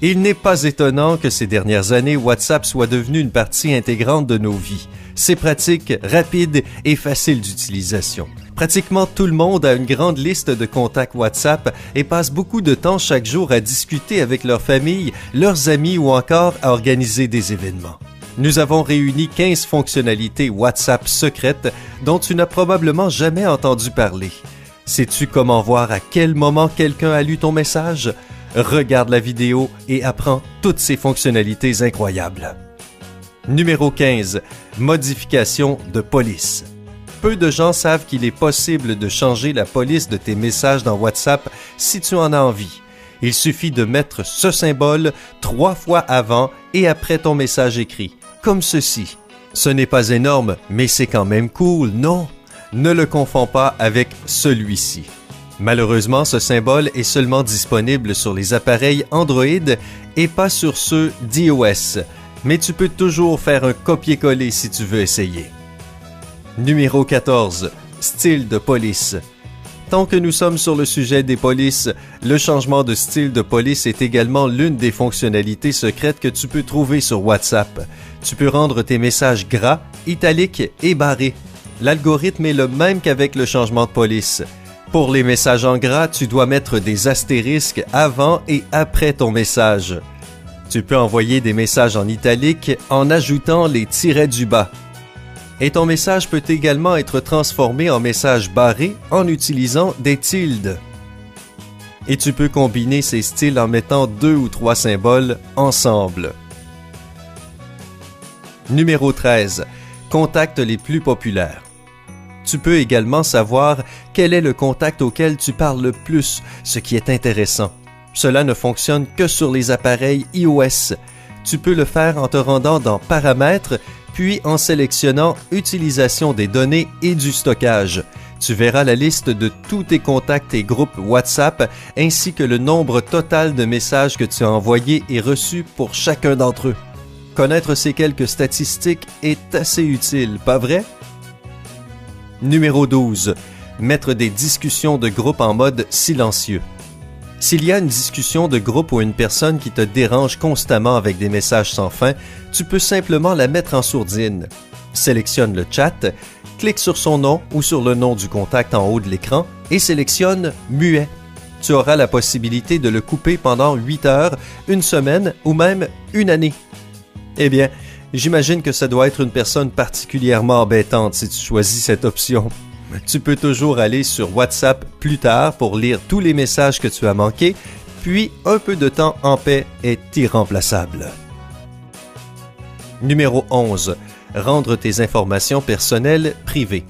Il n'est pas étonnant que ces dernières années, WhatsApp soit devenu une partie intégrante de nos vies. C'est pratique, rapide et facile d'utilisation. Pratiquement tout le monde a une grande liste de contacts WhatsApp et passe beaucoup de temps chaque jour à discuter avec leur famille, leurs amis ou encore à organiser des événements. Nous avons réuni 15 fonctionnalités WhatsApp secrètes dont tu n'as probablement jamais entendu parler. Sais-tu comment voir à quel moment quelqu'un a lu ton message? Regarde la vidéo et apprends toutes ces fonctionnalités incroyables. Numéro 15. Modification de police. Peu de gens savent qu'il est possible de changer la police de tes messages dans WhatsApp si tu en as envie. Il suffit de mettre ce symbole 3 fois avant et après ton message écrit, comme ceci. Ce n'est pas énorme, mais c'est quand même cool, non? Ne le confonds pas avec celui-ci. Malheureusement, ce symbole est seulement disponible sur les appareils Android et pas sur ceux d'iOS, mais tu peux toujours faire un copier-coller si tu veux essayer. Numéro 14. Style de police. Tant que nous sommes sur le sujet des polices, le changement de style de police est également l'une des fonctionnalités secrètes que tu peux trouver sur WhatsApp. Tu peux rendre tes messages gras, italiques et barrés. L'algorithme est le même qu'avec le changement de police. Pour les messages en gras, tu dois mettre des astérisques avant et après ton message. Tu peux envoyer des messages en italique en ajoutant les tirets du bas. Et ton message peut également être transformé en message barré en utilisant des tildes. Et tu peux combiner ces styles en mettant 2 ou 3 symboles ensemble. Numéro 13. Contacts les plus populaires. Tu peux également savoir quel est le contact auquel tu parles le plus, ce qui est intéressant. Cela ne fonctionne que sur les appareils iOS. Tu peux le faire en te rendant dans Paramètres, puis en sélectionnant Utilisation des données et du stockage. Tu verras la liste de tous tes contacts et groupes WhatsApp, ainsi que le nombre total de messages que tu as envoyés et reçus pour chacun d'entre eux. Connaître ces quelques statistiques est assez utile, pas vrai? Numéro 12. Mettre des discussions de groupe en mode silencieux. S'il y a une discussion de groupe ou une personne qui te dérange constamment avec des messages sans fin, tu peux simplement la mettre en sourdine. Sélectionne le chat, clique sur son nom ou sur le nom du contact en haut de l'écran et sélectionne « Muet ». Tu auras la possibilité de le couper pendant 8 heures, une semaine ou même une année. Eh bien, j'imagine que ça doit être une personne particulièrement embêtante si tu choisis cette option. Tu peux toujours aller sur WhatsApp plus tard pour lire tous les messages que tu as manqués, puis un peu de temps en paix est irremplaçable. Numéro 11. Rendre tes informations personnelles privées.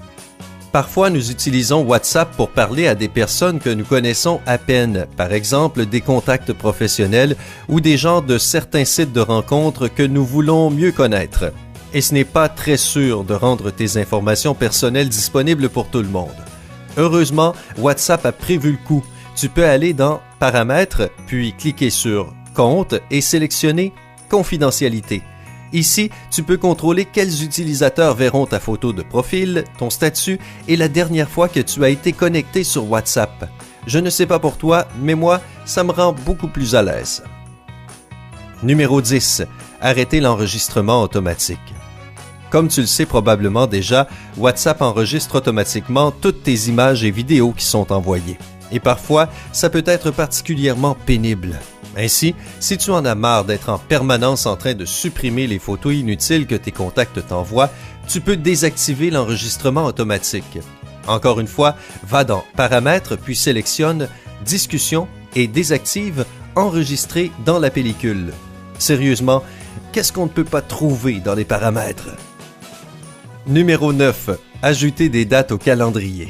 Parfois, nous utilisons WhatsApp pour parler à des personnes que nous connaissons à peine, par exemple des contacts professionnels ou des gens de certains sites de rencontres que nous voulons mieux connaître. Et ce n'est pas très sûr de rendre tes informations personnelles disponibles pour tout le monde. Heureusement, WhatsApp a prévu le coup. Tu peux aller dans Paramètres, puis cliquer sur Compte et sélectionner Confidentialité. Ici, tu peux contrôler quels utilisateurs verront ta photo de profil, ton statut et la dernière fois que tu as été connecté sur WhatsApp. Je ne sais pas pour toi, mais moi, ça me rend beaucoup plus à l'aise. Numéro 10. Arrêter l'enregistrement automatique. Comme tu le sais probablement déjà, WhatsApp enregistre automatiquement toutes tes images et vidéos qui sont envoyées. Et parfois, ça peut être particulièrement pénible. Ainsi, si tu en as marre d'être en permanence en train de supprimer les photos inutiles que tes contacts t'envoient, tu peux désactiver l'enregistrement automatique. Encore une fois, va dans Paramètres puis sélectionne Discussion et désactive Enregistrer dans la pellicule. Sérieusement, qu'est-ce qu'on ne peut pas trouver dans les paramètres? Numéro 9. Ajouter des dates au calendrier.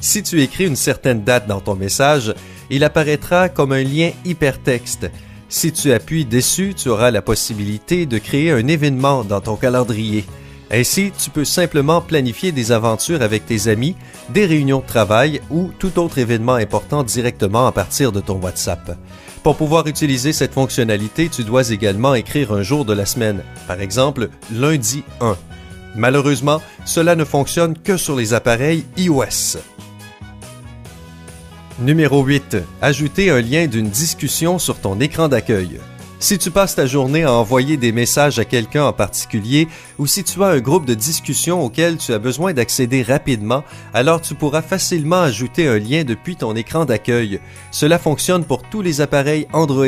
Si tu écris une certaine date dans ton message, il apparaîtra comme un lien hypertexte. Si tu appuies dessus, tu auras la possibilité de créer un événement dans ton calendrier. Ainsi, tu peux simplement planifier des aventures avec tes amis, des réunions de travail ou tout autre événement important directement à partir de ton WhatsApp. Pour pouvoir utiliser cette fonctionnalité, tu dois également écrire un jour de la semaine, par exemple lundi 1. Malheureusement, cela ne fonctionne que sur les appareils iOS. Numéro 8. Ajouter un lien d'une discussion sur ton écran d'accueil. Si tu passes ta journée à envoyer des messages à quelqu'un en particulier ou si tu as un groupe de discussion auquel tu as besoin d'accéder rapidement, alors tu pourras facilement ajouter un lien depuis ton écran d'accueil. Cela fonctionne pour tous les appareils Android.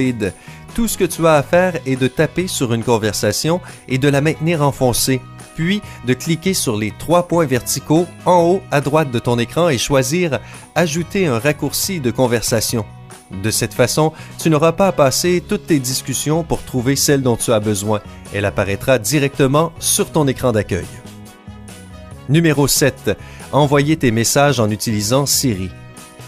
Tout ce que tu as à faire est de taper sur une conversation et de la maintenir enfoncée, puis de cliquer sur les 3 points verticaux en haut à droite de ton écran et choisir « Ajouter un raccourci de conversation ». De cette façon, tu n'auras pas à passer toutes tes discussions pour trouver celle dont tu as besoin. Elle apparaîtra directement sur ton écran d'accueil. Numéro 7. Envoyer tes messages en utilisant Siri.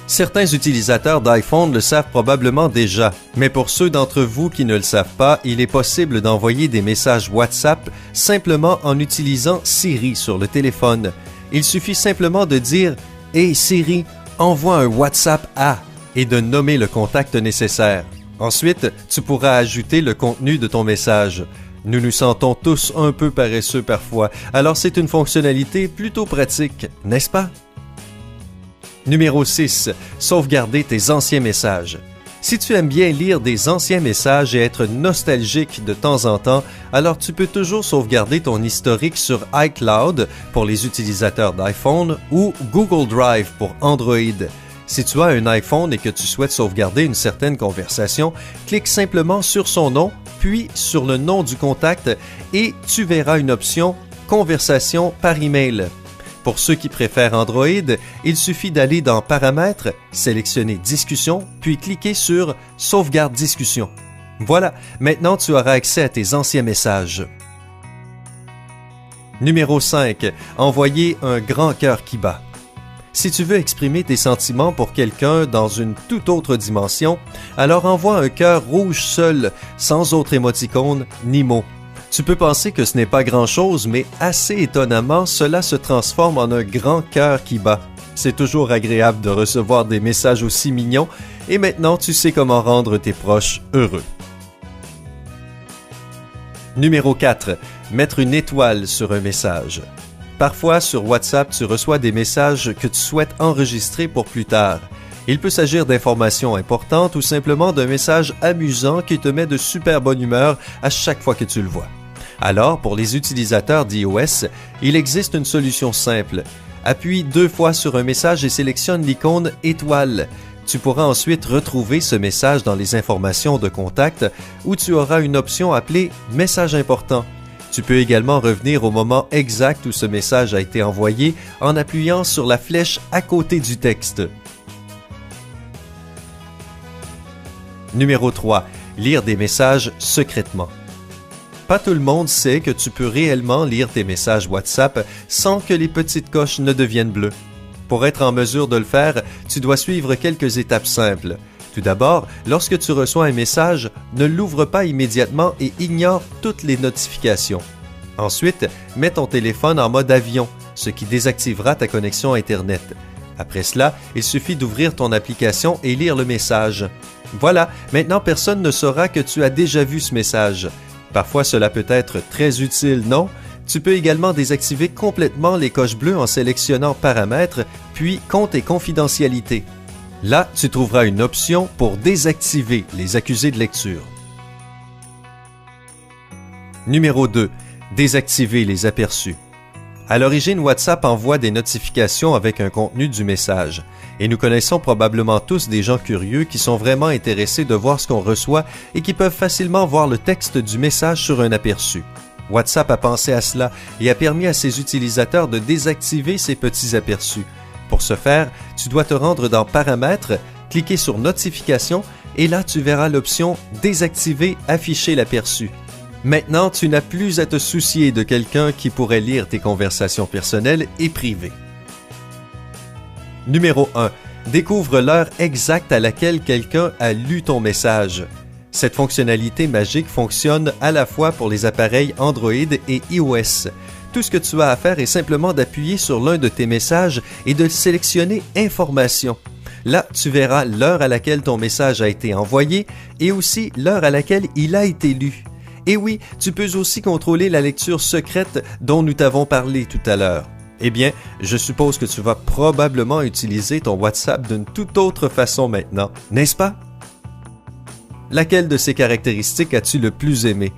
Certains utilisateurs d'iPhone le savent probablement déjà, mais pour ceux d'entre vous qui ne le savent pas, il est possible d'envoyer des messages WhatsApp simplement en utilisant Siri sur le téléphone. Il suffit simplement de dire « Hey Siri, envoie un WhatsApp à » et de nommer le contact nécessaire. Ensuite, tu pourras ajouter le contenu de ton message. Nous nous sentons tous un peu paresseux parfois, alors c'est une fonctionnalité plutôt pratique, n'est-ce pas? Numéro 6. Sauvegarder tes anciens messages. Si tu aimes bien lire des anciens messages et être nostalgique de temps en temps, alors tu peux toujours sauvegarder ton historique sur iCloud pour les utilisateurs d'iPhone ou Google Drive pour Android. Si tu as un iPhone et que tu souhaites sauvegarder une certaine conversation, clique simplement sur son nom, puis sur le nom du contact et tu verras une option « Conversation par email ». Pour ceux qui préfèrent Android, il suffit d'aller dans « Paramètres », sélectionner « Discussion », puis cliquer sur « Sauvegarde discussion ». Voilà, maintenant tu auras accès à tes anciens messages. Numéro 5. Envoyer un grand cœur qui bat. Si tu veux exprimer tes sentiments pour quelqu'un dans une toute autre dimension, alors envoie un cœur rouge seul, sans autre émoticône ni mot. Tu peux penser que ce n'est pas grand-chose, mais assez étonnamment, cela se transforme en un grand cœur qui bat. C'est toujours agréable de recevoir des messages aussi mignons, et maintenant tu sais comment rendre tes proches heureux. Numéro 4. Mettre une étoile sur un message. Parfois, sur WhatsApp, tu reçois des messages que tu souhaites enregistrer pour plus tard. Il peut s'agir d'informations importantes ou simplement d'un message amusant qui te met de super bonne humeur à chaque fois que tu le vois. Alors, pour les utilisateurs d'iOS, il existe une solution simple. Appuie 2 fois sur un message et sélectionne l'icône « Étoile ». Tu pourras ensuite retrouver ce message dans les informations de contact où tu auras une option appelée « Message important ». Tu peux également revenir au moment exact où ce message a été envoyé en appuyant sur la flèche à côté du texte. Numéro 3. Lire des messages secrètement. Pas tout le monde sait que tu peux réellement lire tes messages WhatsApp sans que les petites coches ne deviennent bleues. Pour être en mesure de le faire, tu dois suivre quelques étapes simples. Tout d'abord, lorsque tu reçois un message, ne l'ouvre pas immédiatement et ignore toutes les notifications. Ensuite, mets ton téléphone en mode avion, ce qui désactivera ta connexion Internet. Après cela, il suffit d'ouvrir ton application et lire le message. Voilà, maintenant personne ne saura que tu as déjà vu ce message. Parfois, cela peut être très utile, non? Tu peux également désactiver complètement les coches bleues en sélectionnant Paramètres, puis Compte et confidentialité. Là, tu trouveras une option pour désactiver les accusés de lecture. Numéro 2. Désactiver les aperçus. À l'origine, WhatsApp envoie des notifications avec un contenu du message. Et nous connaissons probablement tous des gens curieux qui sont vraiment intéressés de voir ce qu'on reçoit et qui peuvent facilement voir le texte du message sur un aperçu. WhatsApp a pensé à cela et a permis à ses utilisateurs de désactiver ces petits aperçus. Pour ce faire, tu dois te rendre dans Paramètres, cliquer sur Notifications et là tu verras l'option Désactiver afficher l'aperçu. Maintenant, tu n'as plus à te soucier de quelqu'un qui pourrait lire tes conversations personnelles et privées. Numéro 1. Découvre l'heure exacte à laquelle quelqu'un a lu ton message. Cette fonctionnalité magique fonctionne à la fois pour les appareils Android et iOS. Tout ce que tu as à faire est simplement d'appuyer sur l'un de tes messages et de sélectionner « Informations ». Là, tu verras l'heure à laquelle ton message a été envoyé et aussi l'heure à laquelle il a été lu. Et oui, tu peux aussi contrôler la lecture secrète dont nous t'avons parlé tout à l'heure. Eh bien, je suppose que tu vas probablement utiliser ton WhatsApp d'une toute autre façon maintenant, n'est-ce pas? Laquelle de ces caractéristiques as-tu le plus aimé?